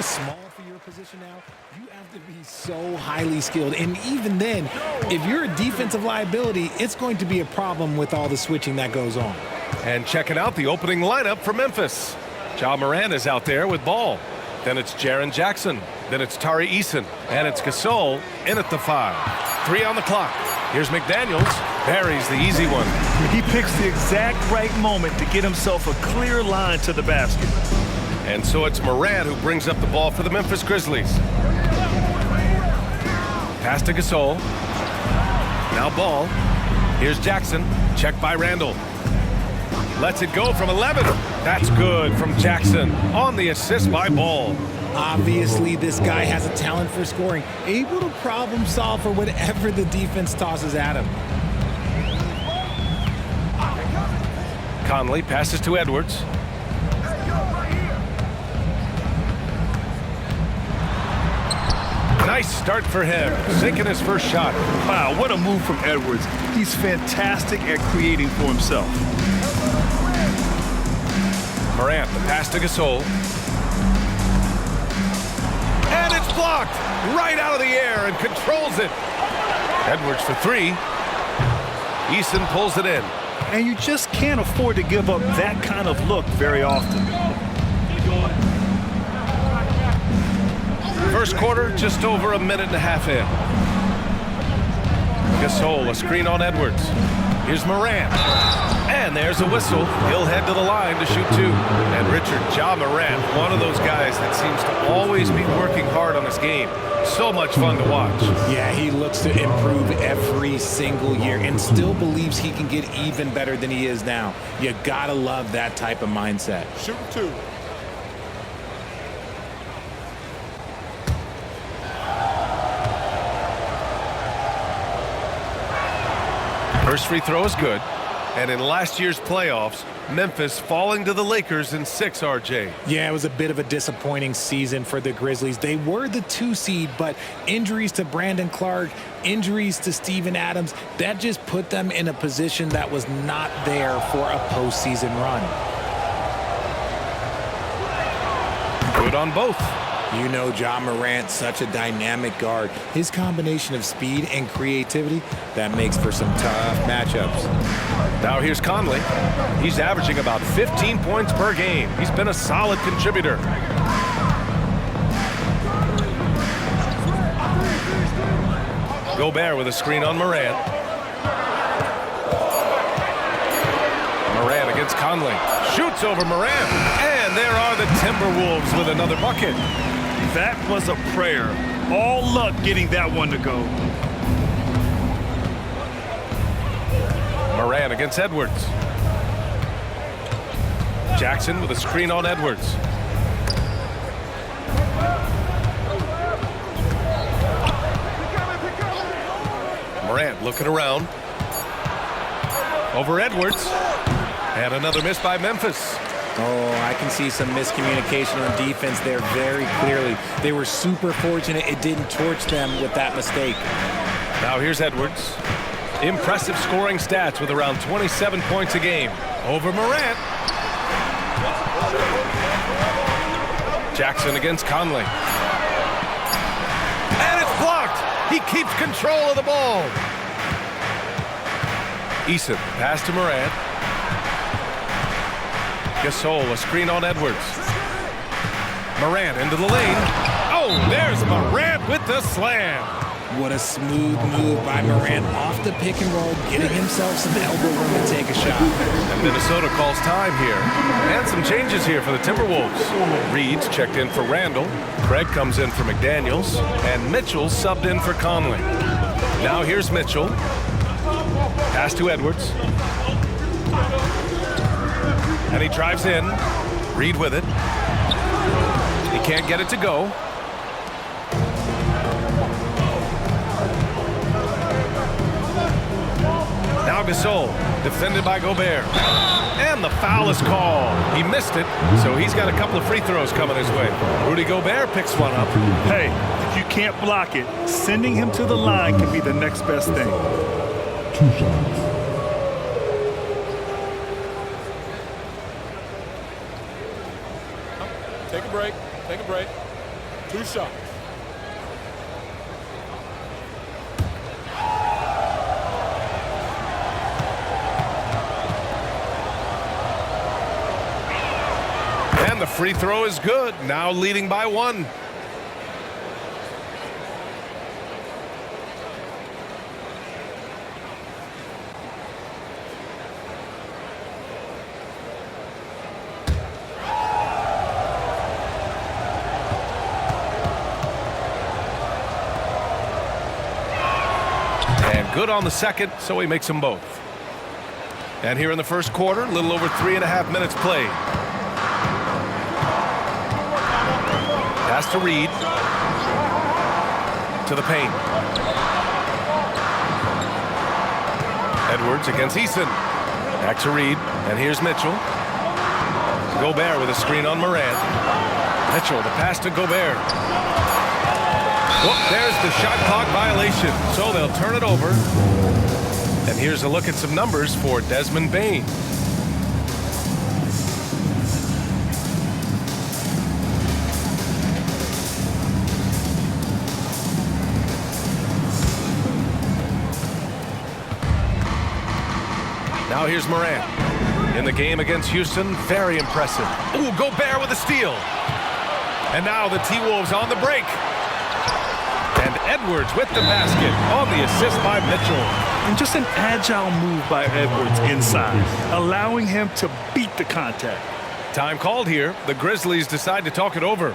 Small for your position now, you have to be so highly skilled. And even then, if you're a defensive liability, it's going to be a problem with all the switching that goes on. And checking out the opening lineup for Memphis. Ja Morant is out there with ball. Then it's Jaren Jackson. Then it's Tari Eason. And it's Gasol in at the 5. 3 on the clock. Here's McDaniels. Buries the easy one. He picks the exact right moment to get himself a clear line to the basket. And so it's Morant who brings up the ball for the Memphis Grizzlies. Pass to Gasol. Now Ball. Here's Jackson. Check by Randall. Lets it go from 11. That's good from Jackson on the assist by Ball. Obviously, this guy has a talent for scoring, able to problem solve for whatever the defense tosses at him. Conley passes to Edwards. Nice start for him, sinking his first shot. Wow, what a move from Edwards. He's fantastic at creating for himself. Morant, the pass to Gasol. And it's blocked right out of the air and controls it. Edwards for 3. Eason pulls it in. And you just can't afford to give up that kind of look very often. First quarter, just over a minute and a half in. Gasol, a screen on Edwards. Here's Morant. And there's a whistle. He'll head to the line to shoot 2. And Richard, Ja Morant, one of those guys that seems to always be working hard on his game. So much fun to watch. Yeah, he looks to improve every single year and still believes he can get even better than he is now. You gotta love that type of mindset. Shoot 2. First free throw is good. And in last year's playoffs, Memphis falling to the Lakers in 6, RJ. Yeah, it was a bit of a disappointing season for the Grizzlies. They were the 2 seed, but injuries to Brandon Clark, injuries to Steven Adams, that just put them in a position that was not there for a postseason run. Good on both. You know Ja Morant, such a dynamic guard. His combination of speed and creativity, that makes for some tough matchups. Now here's Conley. He's averaging about 15 points per game. He's been a solid contributor. Gobert with a screen on Morant. Morant against Conley. Shoots over Morant. And there are the Timberwolves with another bucket. That was a prayer. All luck getting that one to go. Morant against Edwards. Jackson with a screen on Edwards. Morant looking around. Over Edwards. And another miss by Memphis. Oh, I can see some miscommunication on defense there very clearly. They were super fortunate it didn't torch them with that mistake. Now here's Edwards. Impressive scoring stats with around 27 points a game. Over Morant. Jackson against Conley. And it's blocked. He keeps control of the ball. Eason, pass to Morant. Gasol, a screen on Edwards. Morant into the lane. Oh, there's Morant with the slam. What a smooth move by Morant off the pick and roll, getting himself some elbow room to take a shot. And Minnesota calls time here. And some changes here for the Timberwolves. Reed's checked in for Randall. Craig comes in for McDaniels. And Mitchell subbed in for Conley. Now here's Mitchell. Pass to Edwards. And he drives in. Reed with it. He can't get it to go. Now Gasol, defended by Gobert. And the foul is called. He missed it, so he's got a couple of free throws coming his way. Rudy Gobert picks one up. Hey, if you can't block it, sending him to the line can be the next best thing. 2 shots. Take a break. Take a break. 2 shots. And the free throw is good. Now leading by 1. And good on the second, so he makes them both. And here in the first quarter, a little over 3.5 minutes played. Pass to Reed. To the paint. Edwards against Eason. Back to Reed. And here's Mitchell. Gobert with a screen on Morant. Mitchell, the pass to Gobert. Whoop, there's the shot clock violation. So they'll turn it over. And here's a look at some numbers for Desmond Bane. Now here's Morant. In the game against Houston, very impressive. Ooh, Gobert with a steal. And now the T-Wolves on the break. And Edwards with the basket on the assist by Mitchell. And just an agile move by Edwards inside, allowing him to beat the contact. Time called here. The Grizzlies decide to talk it over.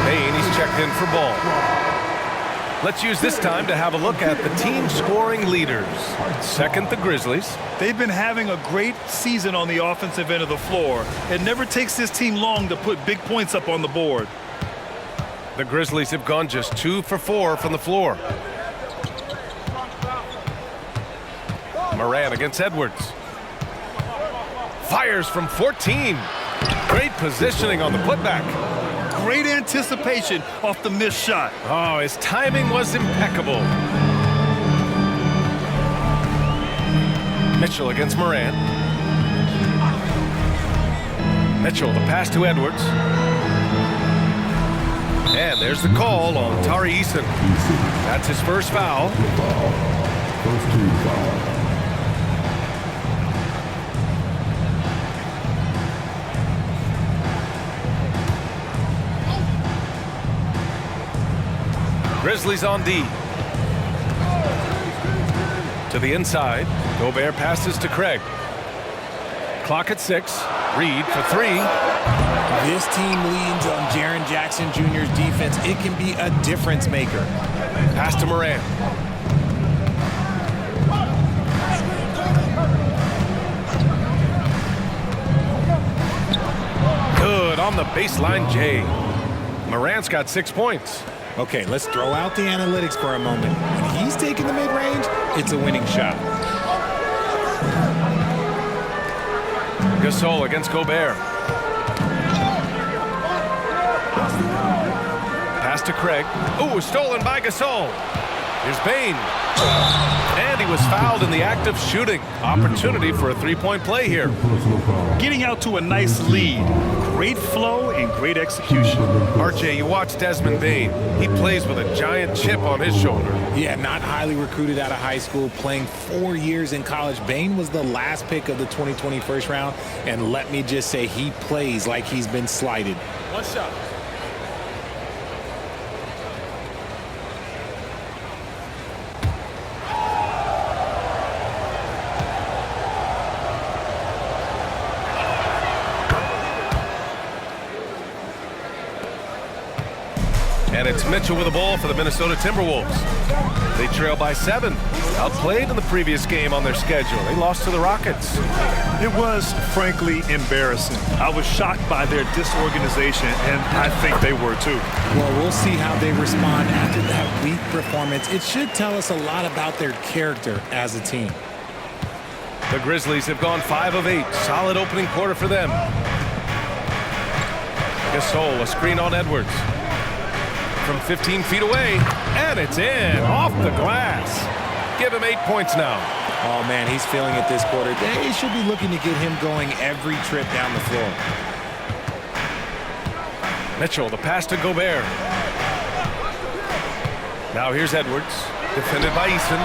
Bane, he's checked in for ball. Let's use this time to have a look at the team scoring leaders. Second, the Grizzlies. They've been having a great season on the offensive end of the floor. It never takes this team long to put big points up on the board. The Grizzlies have gone just 2 for 4 from the floor. Morant against Edwards. Fires from 14. Great positioning on the putback. Great anticipation off the missed shot. Oh, his timing was impeccable. Mitchell against Morant. Mitchell, the pass to Edwards. And there's the call on Tari Eason. That's his first foul. First team foul. Grizzlies on D. To the inside. Gobert passes to Craig. Clock at 6. Reed for 3. This team leans on Jaren Jackson Jr.'s defense. It can be a difference maker. Pass to Morant. Good on the baseline, Jay. Morant's got 6 points. Okay, let's throw out the analytics for a moment. When he's taking the mid-range, it's a winning shot. Gasol against Gobert. Pass to Craig. Ooh, stolen by Gasol. Here's Bane. And he was fouled in the act of shooting. Opportunity for a three-point play here. Getting out to a nice lead. Great flow and great execution. RJ, you watch Desmond Bane. He plays with a giant chip on his shoulder. Yeah, not highly recruited out of high school, playing 4 years in college. Bane was the last pick of the 2020 first round, and let me just say he plays like he's been slighted. 1 shot. And it's Mitchell with the ball for the Minnesota Timberwolves. They trail by 7. Outplayed in the previous game on their schedule. They lost to the Rockets. It was, frankly, embarrassing. I was shocked by their disorganization, and I think they were too. Well, we'll see how they respond after that weak performance. It should tell us a lot about their character as a team. The Grizzlies have gone 5 of 8. Solid opening quarter for them. Gasol, a screen on Edwards. from 15 feet away, and it's in, off the glass. Give him 8 points now. Oh, man, he's feeling it this quarter. They should be looking to get him going every trip down the floor. Mitchell, the pass to Gobert. Now here's Edwards, defended by Eason.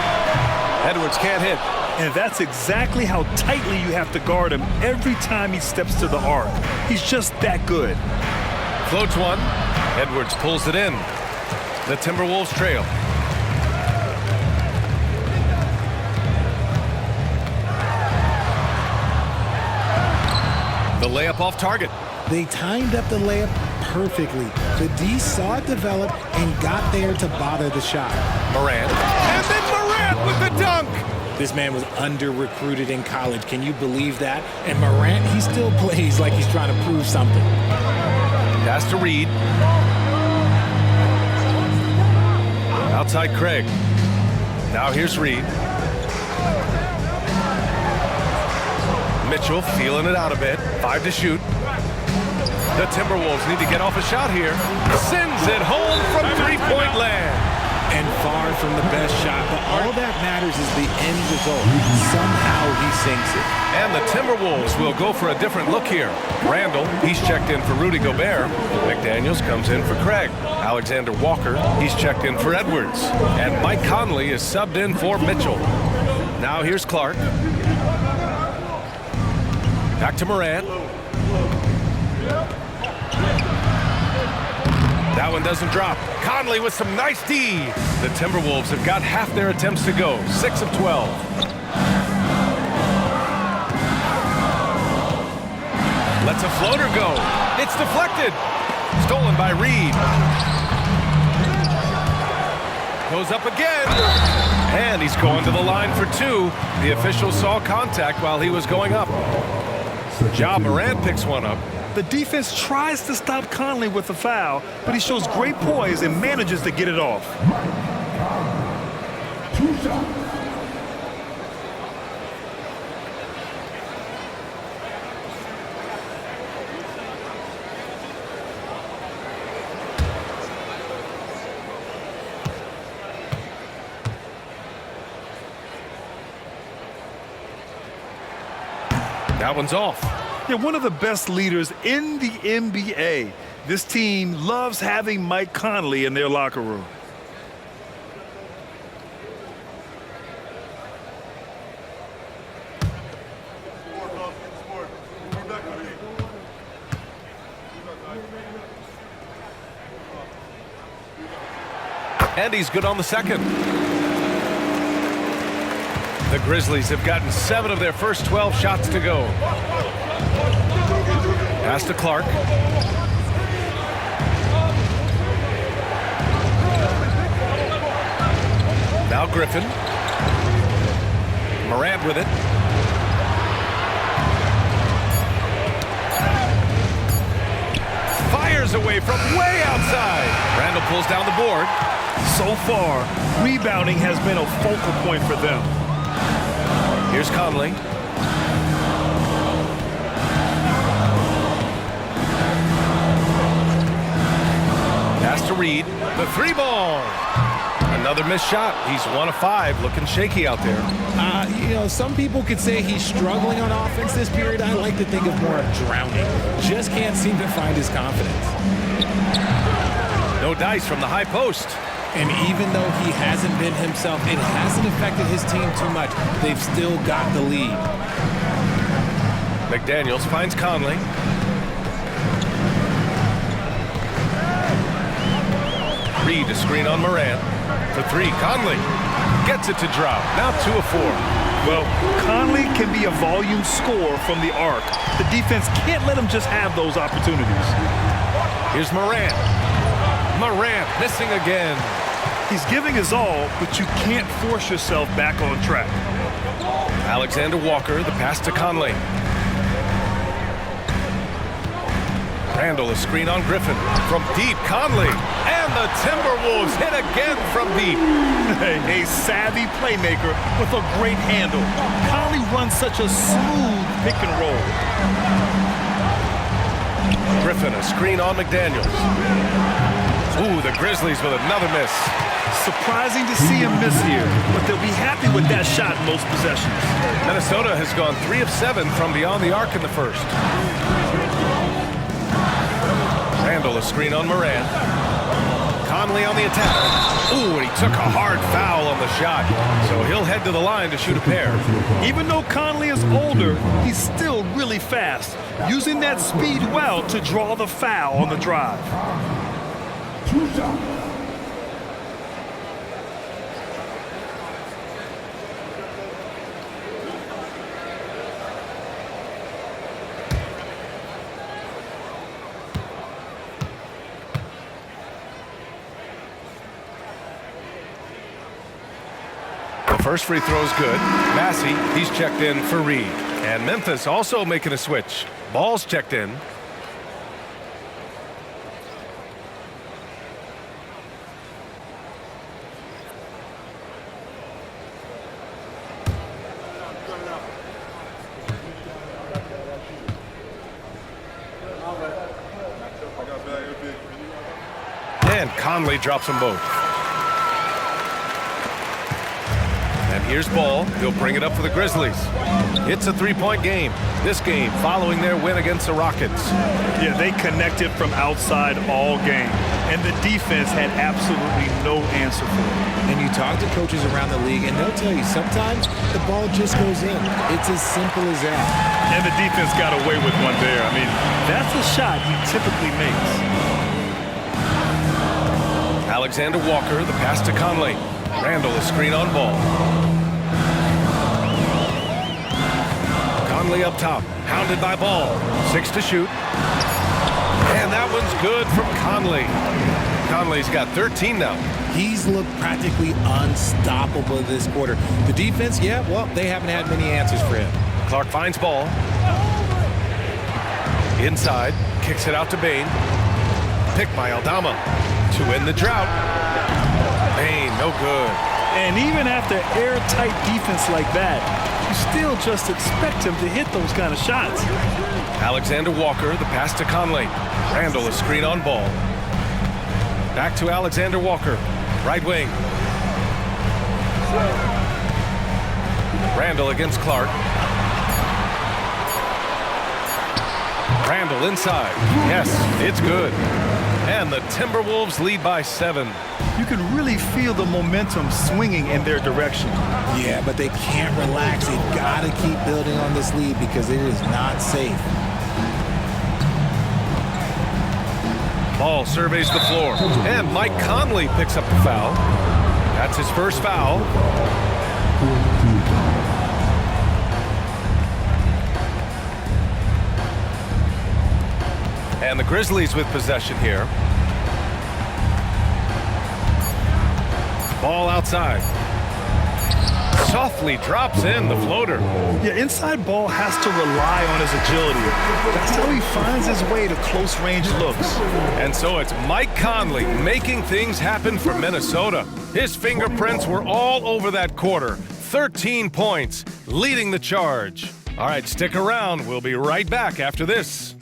Edwards can't hit. And that's exactly how tightly you have to guard him every time he steps to the arc. He's just that good. Floats one. Edwards pulls it in. The Timberwolves trail. The layup off target. They timed up the layup perfectly. The D saw it develop and got there to bother the shot. Morant. And then Morant with the dunk. This man was under-recruited in college. Can you believe that? And Morant, he still plays like he's trying to prove something. Pass to Reed. Outside Craig. Now here's Reed. Mitchell feeling it out a bit. 5 to shoot. The Timberwolves need to get off a shot here. Sends it home from three-point land. And far from the best shot, but all that matters is the end result. Somehow he sinks it. And the Timberwolves will go for a different look here. Randall, he's checked in for Rudy Gobert. McDaniels comes in for Craig. Alexander Walker, he's checked in for Edwards. And Mike Conley is subbed in for Mitchell. Now here's Clark. Back to Morant. That one doesn't drop. Conley with some nice D. The Timberwolves have got half their attempts to go. 6 of 12. Lets a floater go. It's deflected. Stolen by Reed. Goes up again. And he's going to the line for 2. The official saw contact while he was going up. Ja Morant picks one up. The defense tries to stop Conley with a foul, but he shows great poise and manages to get it off. 2 shots. That one's off. They're one of the best leaders in the NBA. This team loves having Mike Conley in their locker room. And he's good on the second. The Grizzlies have gotten 7 of their first 12 shots to go. Pass to Clark. Now Griffin. Morant with it. Fires away from way outside. Randall pulls down the board. So far, rebounding has been a focal point for them. Here's Conley. Pass to Reed. The 3-ball. Another missed shot. He's 1 of 5. Looking shaky out there. Some people could say he's struggling on offense this period. I like to think of more of drowning. Just can't seem to find his confidence. No dice from the high post. And even though he hasn't been himself, it hasn't affected his team too much. They've still got the lead. McDaniels finds Conley. Reed to screen on Morant. For 3, Conley gets it to drop. Now 2 of 4. Well, Conley can be a volume scorer from the arc. The defense can't let him just have those opportunities. Here's Morant. Morant missing again. He's giving his all, but you can't force yourself back on track. Alexander Walker, the pass to Conley. Randall, a screen on Griffin. From deep, Conley. And the Timberwolves hit again from deep. A savvy playmaker with a great handle. Conley runs such a smooth pick and roll. Griffin, a screen on McDaniels. Ooh, the Grizzlies with another miss. Surprising to see him miss here, but they'll be happy with that shot in most possessions. Minnesota has gone 3 of 7 from beyond the arc in the first. Randall, a screen on Morant. Conley on the attack. Ooh, and he took a hard foul on the shot. So he'll head to the line to shoot a pair. Even though Conley is older, he's still really fast, using that speed well to draw the foul on the drive. 2 shots. First free throw's good. Massey, he's checked in for Reed. And Memphis also making a switch. Ball's checked in. And Conley drops them both. Here's Ball. He'll bring it up for the Grizzlies. It's a three-point game. This game following their win against the Rockets. Yeah, they connected from outside all game, and the defense had absolutely no answer for it. And you talk to coaches around the league, and they'll tell you sometimes the ball just goes in. It's as simple as that. And the defense got away with one there. I mean, that's a shot he typically makes. Alexander Walker, the pass to Conley. Randall, a screen on Ball. Conley up top, hounded by Ball. 6 to shoot. And that one's good from Conley. Conley's got 13 now. He's looked practically unstoppable this quarter. The defense, yeah, well, they haven't had many answers for him. Clark finds Ball. Inside, kicks it out to Bane. Picked by Aldama to end the drought. Bane, no good. And even after airtight defense like that, you still just expect him to hit those kind of shots. Alexander Walker, the pass to Conley. Randall, a screen on Ball. Back to Alexander Walker, right wing. Randall against Clark. Randall inside. Yes, it's good. And the Timberwolves lead by 7. You can really feel the momentum swinging in their direction. Yeah, but they can't relax. They've got to keep building on this lead because it is not safe. Ball surveys the floor. And Mike Conley picks up the foul. That's his first foul. And the Grizzlies with possession here. Ball outside. Softly drops in the floater. Yeah, inside Ball has to rely on his agility. That's how he finds his way to close-range looks. And so it's Mike Conley making things happen for Minnesota. His fingerprints were all over that quarter. 13 points, leading the charge. All right, stick around. We'll be right back after this.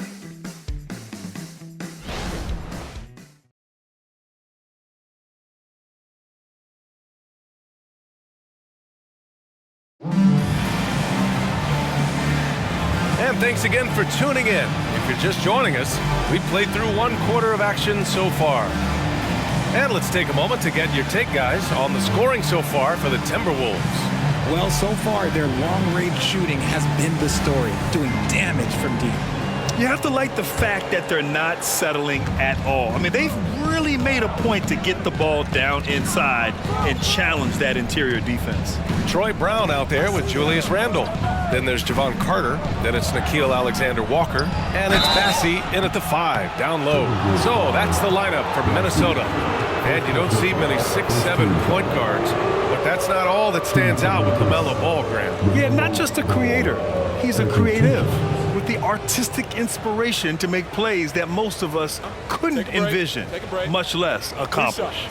And thanks again for tuning in. If you're just joining us, we've played through one quarter of action so far. And let's take a moment to get your take, guys, on the scoring so far for the Timberwolves. Well, so far, their long-range shooting has been the story, doing damage from deep. You have to like the fact that they're not settling at all. I mean, they've really made a point to get the ball down inside and challenge that interior defense. Troy Brown out there with Julius Randle. Then there's Javon Carter. Then it's Nickeil Alexander-Walker. And it's Massey in at the 5, down low. So that's the lineup for Minnesota. And you don't see many 6'7" point guards. But that's not all that stands out with LaMelo Ball, Graham. Yeah, not just a creator. He's a creative with the artistic inspiration to make plays that most of us couldn't envision, much less accomplish.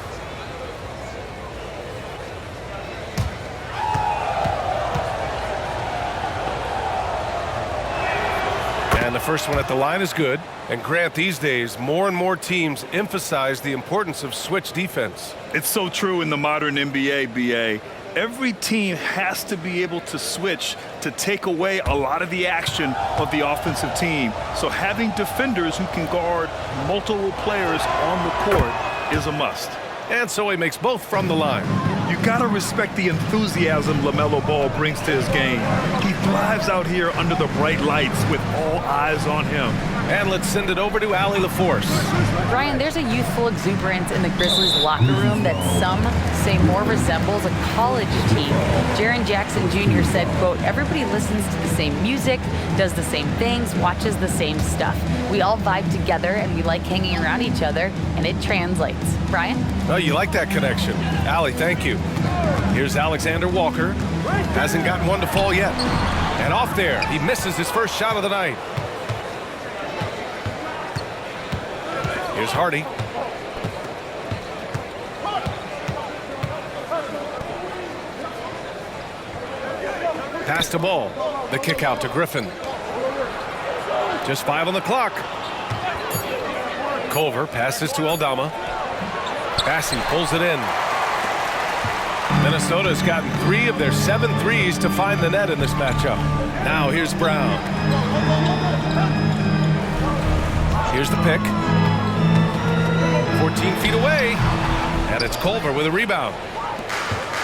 And the first one at the line is good. And Grant, these days, more and more teams emphasize the importance of switch defense. It's so true in the modern NBA, BA. Every team has to be able to switch to take away a lot of the action of the offensive team. So having defenders who can guard multiple players on the court is a must. And so he makes both from the line. You gotta respect the enthusiasm LaMelo Ball brings to his game. He thrives out here under the bright lights with all eyes on him. And let's send it over to Allie LaForce. Brian, there's a youthful exuberance in the Grizzlies locker room that some say more resembles a college team. Jaren Jackson Jr. said, quote, "Everybody listens to the same music, does the same things, watches the same stuff. We all vibe together and we like hanging around each other, and it translates." Brian? Oh, you like that connection. Allie, thank you. Here's Alexander Walker. Hasn't gotten one to fall yet. And off there, he misses his first shot of the night. Here's Hardy. Pass to Ball. The kick out to Griffin. Just 5 on the clock. Culver passes to Aldama. Bassey pulls it in. Minnesota's gotten 3 of their 7 threes to find the net in this matchup. Now here's Brown. Here's the pick. 14 feet away. And it's Culver with a rebound.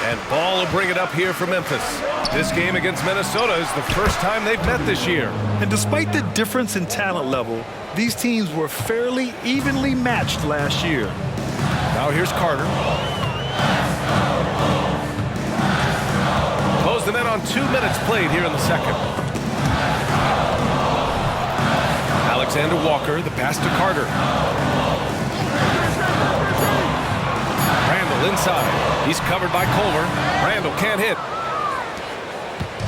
And Ball will bring it up here for Memphis. This game against Minnesota is the first time they've met this year. And despite the difference in talent level, these teams were fairly evenly matched last year. Now here's Carter. Close the net on 2 minutes played here in the second. Alexander Walker, the pass to Carter. Randall inside. He's covered by Culver. Randall can't hit.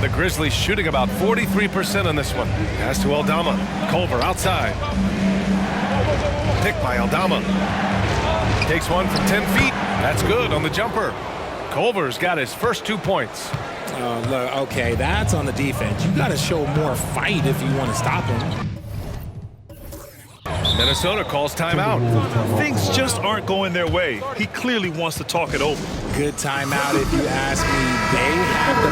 The Grizzlies shooting about 43% on this one. Pass to Aldama. Culver outside. Picked by Aldama. Takes one from 10 feet. That's good on the jumper. Culver's got his first 2 points. Look, okay, that's on the defense. You got to show more fight if you want to stop him. Minnesota calls timeout. Things just aren't going their way. He clearly wants to talk it over. Good timeout if you ask me. They have the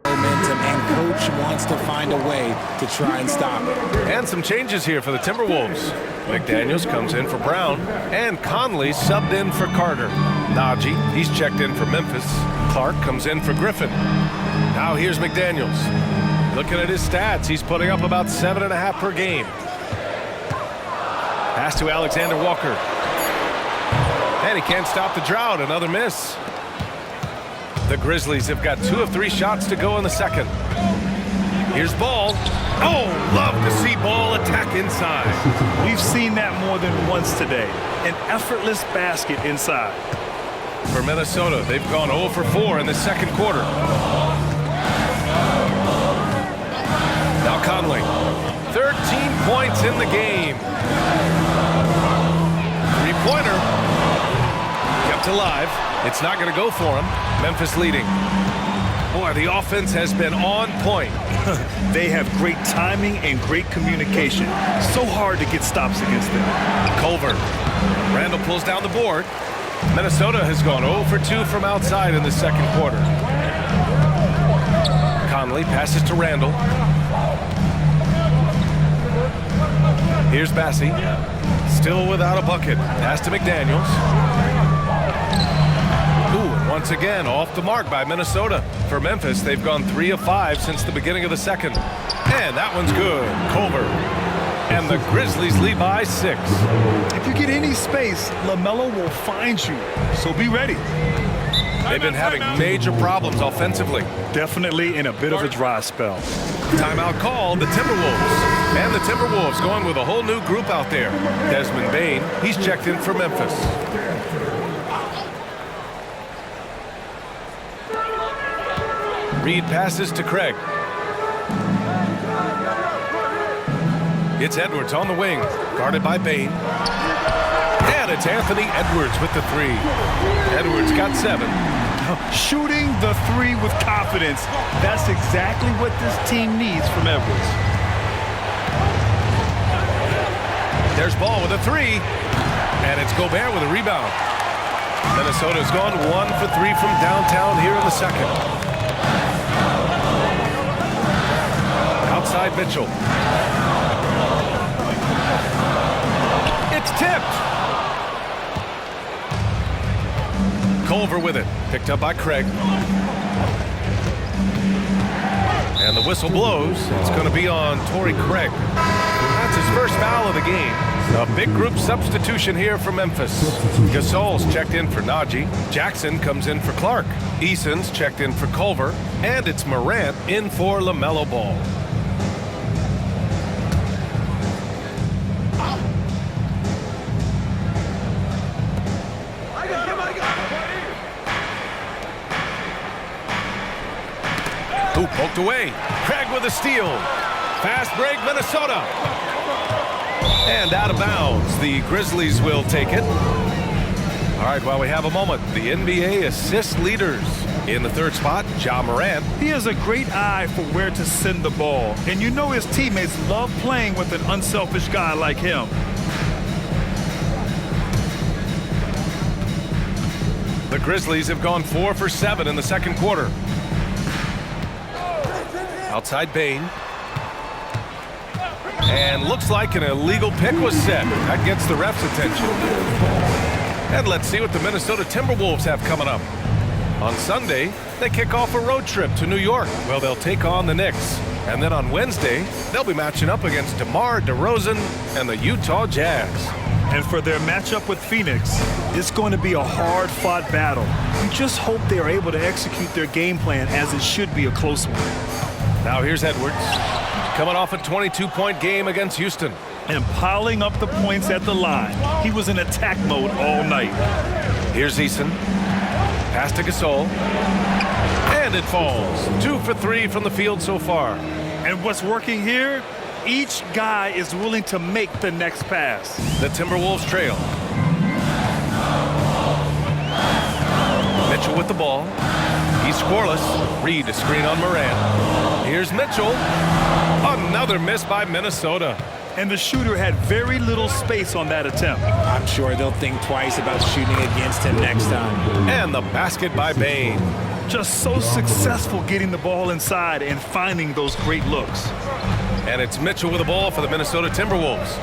momentum, and coach wants to find a way to try and stop it. And some changes here for the Timberwolves. McDaniels comes in for Brown, and Conley subbed in for Carter. Najee, he's checked in for Memphis. Clark comes in for Griffin. Now here's McDaniels. Looking at his stats, he's putting up about 7.5 per game. Pass to Alexander Walker. And he can't stop the drought. Another miss. The Grizzlies have got 2 of 3 shots to go in the second. Here's Ball. Oh, love to see Ball attack inside. We've seen that more than once today. An effortless basket inside. For Minnesota, they've gone 0 for 4 in the second quarter. Now Conley. 13 points in the game. 3-pointer. Kept alive. It's not going to go for him. Memphis leading. Boy, the offense has been on point. They have great timing and great communication. So hard to get stops against them. Culver. Randall pulls down the board. Minnesota has gone 0 for 2 from outside in the second quarter. Conley passes to Randall. Here's Bassey. Still without a bucket. Pass to McDaniels. Ooh, and once again, off the mark by Minnesota. For Memphis, they've gone 3 of 5 since the beginning of the second. And that one's good. Culver. And the Grizzlies lead by 6. If you get any space, LaMelo will find you. So be ready. They've been having major problems offensively. Definitely in a bit of a dry spell. Timeout called the Timberwolves. And the Timberwolves going with a whole new group out there. Desmond Bane, he's checked in for Memphis. Reed passes to Craig. It's Edwards on the wing, guarded by Bane. And it's Anthony Edwards with the 3. Edwards got 7. Shooting the three with confidence. That's exactly what this team needs from Edwards. There's Ball with a three. And it's Gobert with a rebound. Minnesota's gone 1 for 3 from downtown here in the second. Outside Mitchell. It's tipped. Culver with it. Picked up by Craig. And the whistle blows. It's going to be on Torrey Craig. That's his first foul of the game. A big group substitution here for Memphis. Gasol's checked in for Najee. Jackson comes in for Clark. Eason's checked in for Culver. And it's Morant in for LaMelo Ball. Who poked away? Craig with a steal. Fast break, Minnesota. And out of bounds. The Grizzlies will take it. All right, while we have a moment, the NBA assist leaders. In the third spot, Ja Morant. He has a great eye for where to send the ball. And you know his teammates love playing with an unselfish guy like him. The Grizzlies have gone 4 for 7 in the second quarter. Outside Bane. And looks like an illegal pick was set. That gets the ref's attention. And let's see what the Minnesota Timberwolves have coming up. On Sunday, they kick off a road trip to New York. Well, they'll take on the Knicks. And then on Wednesday, they'll be matching up against DeMar DeRozan and the Utah Jazz. And for their matchup with Phoenix, it's going to be a hard-fought battle. You just hope they are able to execute their game plan as it should be a close one. Now here's Edwards, coming off a 22-point game against Houston. And piling up the points at the line. He was in attack mode all night. Here's Eason. Pass to Gasol. And it falls. 2 for 3 from the field so far. And what's working here? Each guy is willing to make the next pass. The Timberwolves trail. Mitchell with the ball. He's scoreless. Reed to screen on Morant. Here's Mitchell. Another miss by Minnesota. And the shooter had very little space on that attempt. I'm sure they'll think twice about shooting against him next time. And the basket by Bane. Just so successful getting the ball inside and finding those great looks. And it's Mitchell with the ball for the Minnesota Timberwolves.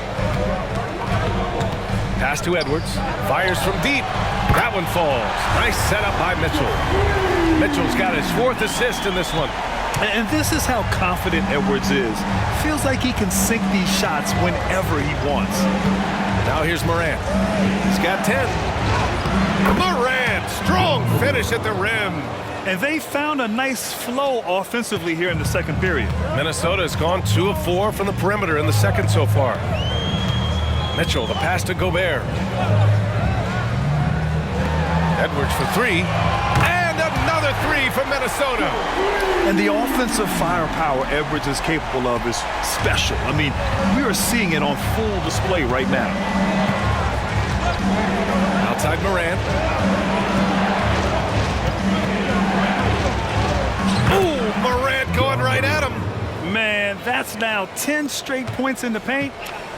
Pass to Edwards. Fires from deep. That one falls. Nice setup by Mitchell. Mitchell's got his 4th assist in this one. And this is how confident Edwards is. Feels like he can sink these shots whenever he wants. Now here's Morant. He's got 10. Morant, strong finish at the rim. And they found a nice flow offensively here in the second period. Minnesota has gone 2 of 4 from the perimeter in the second so far. Mitchell, the pass to Gobert. Edwards for 3. And another 3 from Minnesota. And the offensive firepower Edwards is capable of is special. I mean, we are seeing it on full display right now. Outside Morant. Ooh, Morant going right at him. Man, that's now 10 straight points in the paint.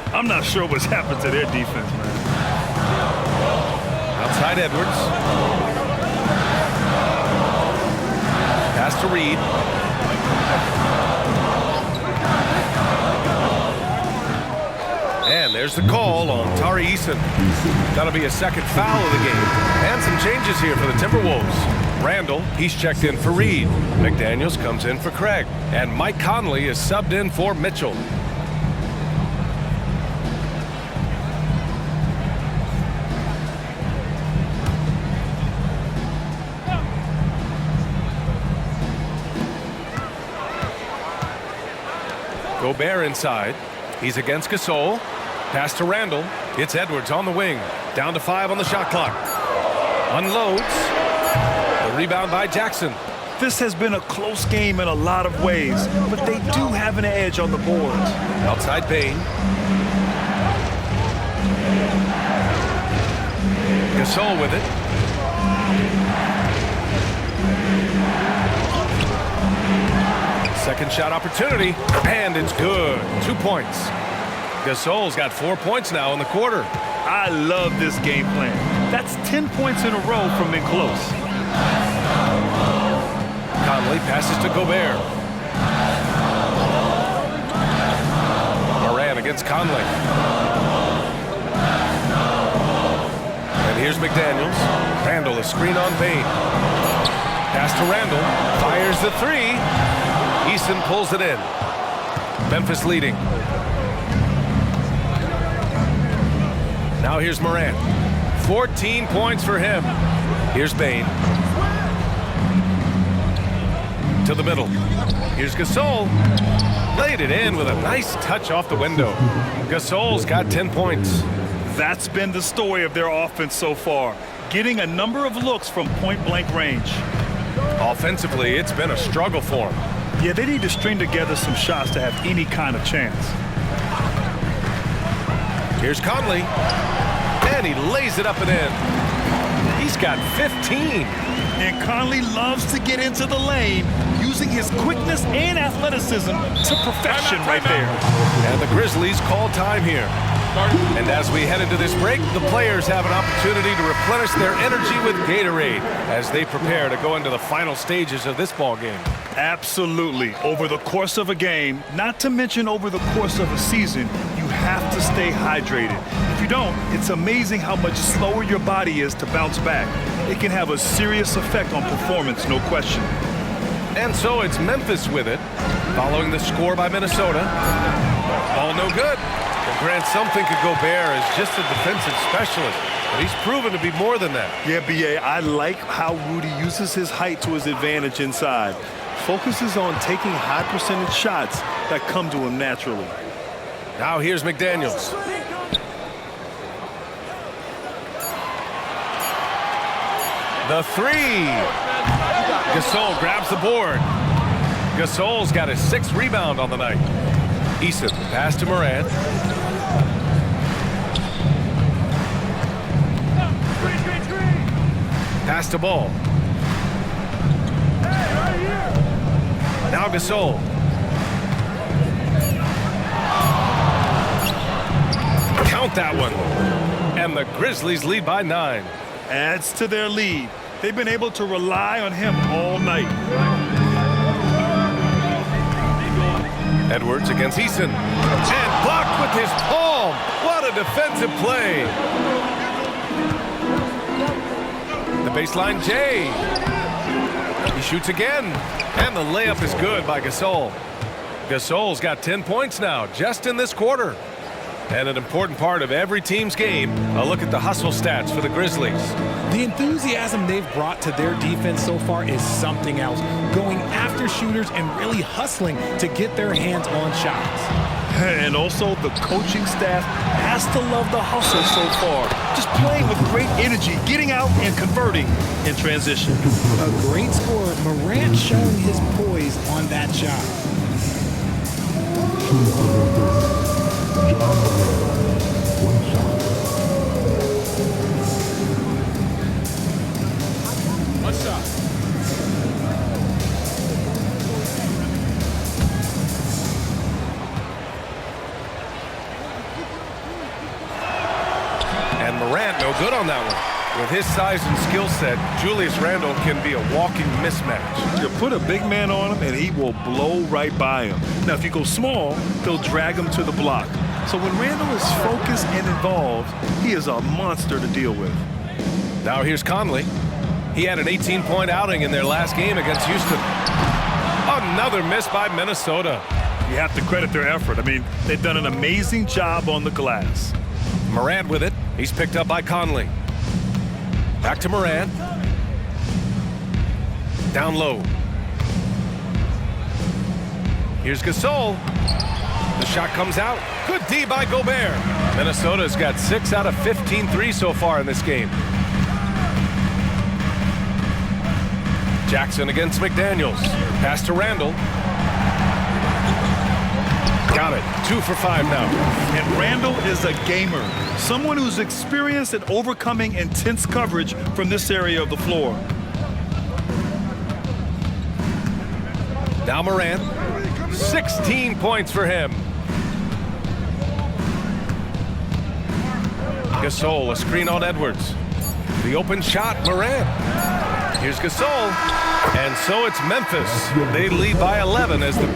I'm not sure what's happened to their defense, man. Outside Edwards. Pass to Reed. And there's the call on Tari Eason. That'll be a second foul of the game. And some changes here for the Timberwolves. Randall, he's checked in for Reed. McDaniels comes in for Craig. And Mike Conley is subbed in for Mitchell. Gobert inside. He's against Gasol. Pass to Randall. It's Edwards on the wing. Down to 5 on the shot clock. Unloads. The rebound by Jackson. This has been a close game in a lot of ways, but they do have an edge on the boards. Outside Bane. Gasol with it. Second shot opportunity, and it's good. 2 points. Gasol's got 4 points now in the quarter. I love this game plan. That's 10 points in a row from in close. Conley passes to Gobert. Morant against Conley. And here's McDaniels. Randall, a screen on Bane. Pass to Randall. Fires the three. Eason pulls it in. Memphis leading. Now here's Morant. 14 points for him. Here's Bane. To the middle. Here's Gasol. Laid it in with a nice touch off the window. Gasol's got 10 points. That's been the story of their offense so far, getting a number of looks from point-blank range. Offensively, it's been a struggle for them. Yeah, they need to string together some shots to have any kind of chance. Here's Conley. And he lays it up and in. He's got 15. And Conley loves to get into the lane, using his quickness and athleticism to perfection right there. And the Grizzlies call time here. And as we head into this break, the players have an opportunity to replenish their energy with Gatorade as they prepare to go into the final stages of this ball game. Absolutely. Over the course of a game, not to mention over the course of a season, you have to stay hydrated. If you don't, it's amazing how much slower your body is to bounce back. It can have a serious effect on performance, no question. And so it's Memphis with it, following the score by Minnesota. All no good. And grant some think of Gobert as just a defensive specialist, but he's proven to be more than that. Yeah, B.A., I like how Rudy uses his height to his advantage inside. Focuses on taking high percentage shots that come to him naturally. Now here's McDaniels. The three. Gasol grabs the board. Gasol's got his 6th rebound on the night. Eason, pass to Morant. Pass to Ball. Now Gasol. Count that one. And the Grizzlies lead by 9. Adds to their lead. They've been able to rely on him all night. Edwards against Eason. And blocked with his palm. What a defensive play. The baseline J. He shoots again. And the layup is good by Gasol. Gasol's got 10 points now just in this quarter. And an important part of every team's game, a look at the hustle stats for the Grizzlies. The enthusiasm they've brought to their defense so far is something else. Going after shooters and really hustling to get their hands on shots. And also the coaching staff has to love the hustle so far. Just playing with great energy, getting out and converting in transition. A great scorer, Morant showing his poise on that shot. One shot. And Morant no good on that one. With his size and skill set, Julius Randle can be a walking mismatch. You put a big man on him and he will blow right by him. Now, if you go small, they'll drag him to the block. So when Randle is focused and involved, he is a monster to deal with. Now here's Conley. He had an 18-point outing in their last game against Houston. Another miss by Minnesota. You have to credit their effort. I mean, they've done an amazing job on the glass. Morant with it. He's picked up by Conley. Back to Morant. Down low. Here's Gasol. The shot comes out. Good D by Gobert. Minnesota's got 6 out of 15 threes so far in this game. Jackson against McDaniels. Pass to Randall. Got it. 2 for 5 now. And Randall is a gamer. Someone who's experienced at overcoming intense coverage from this area of the floor. Now Morant. 16 points for him. Gasol, a screen on Edwards. The open shot, Morant. Here's Gasol. And so it's Memphis. They lead by 11 as the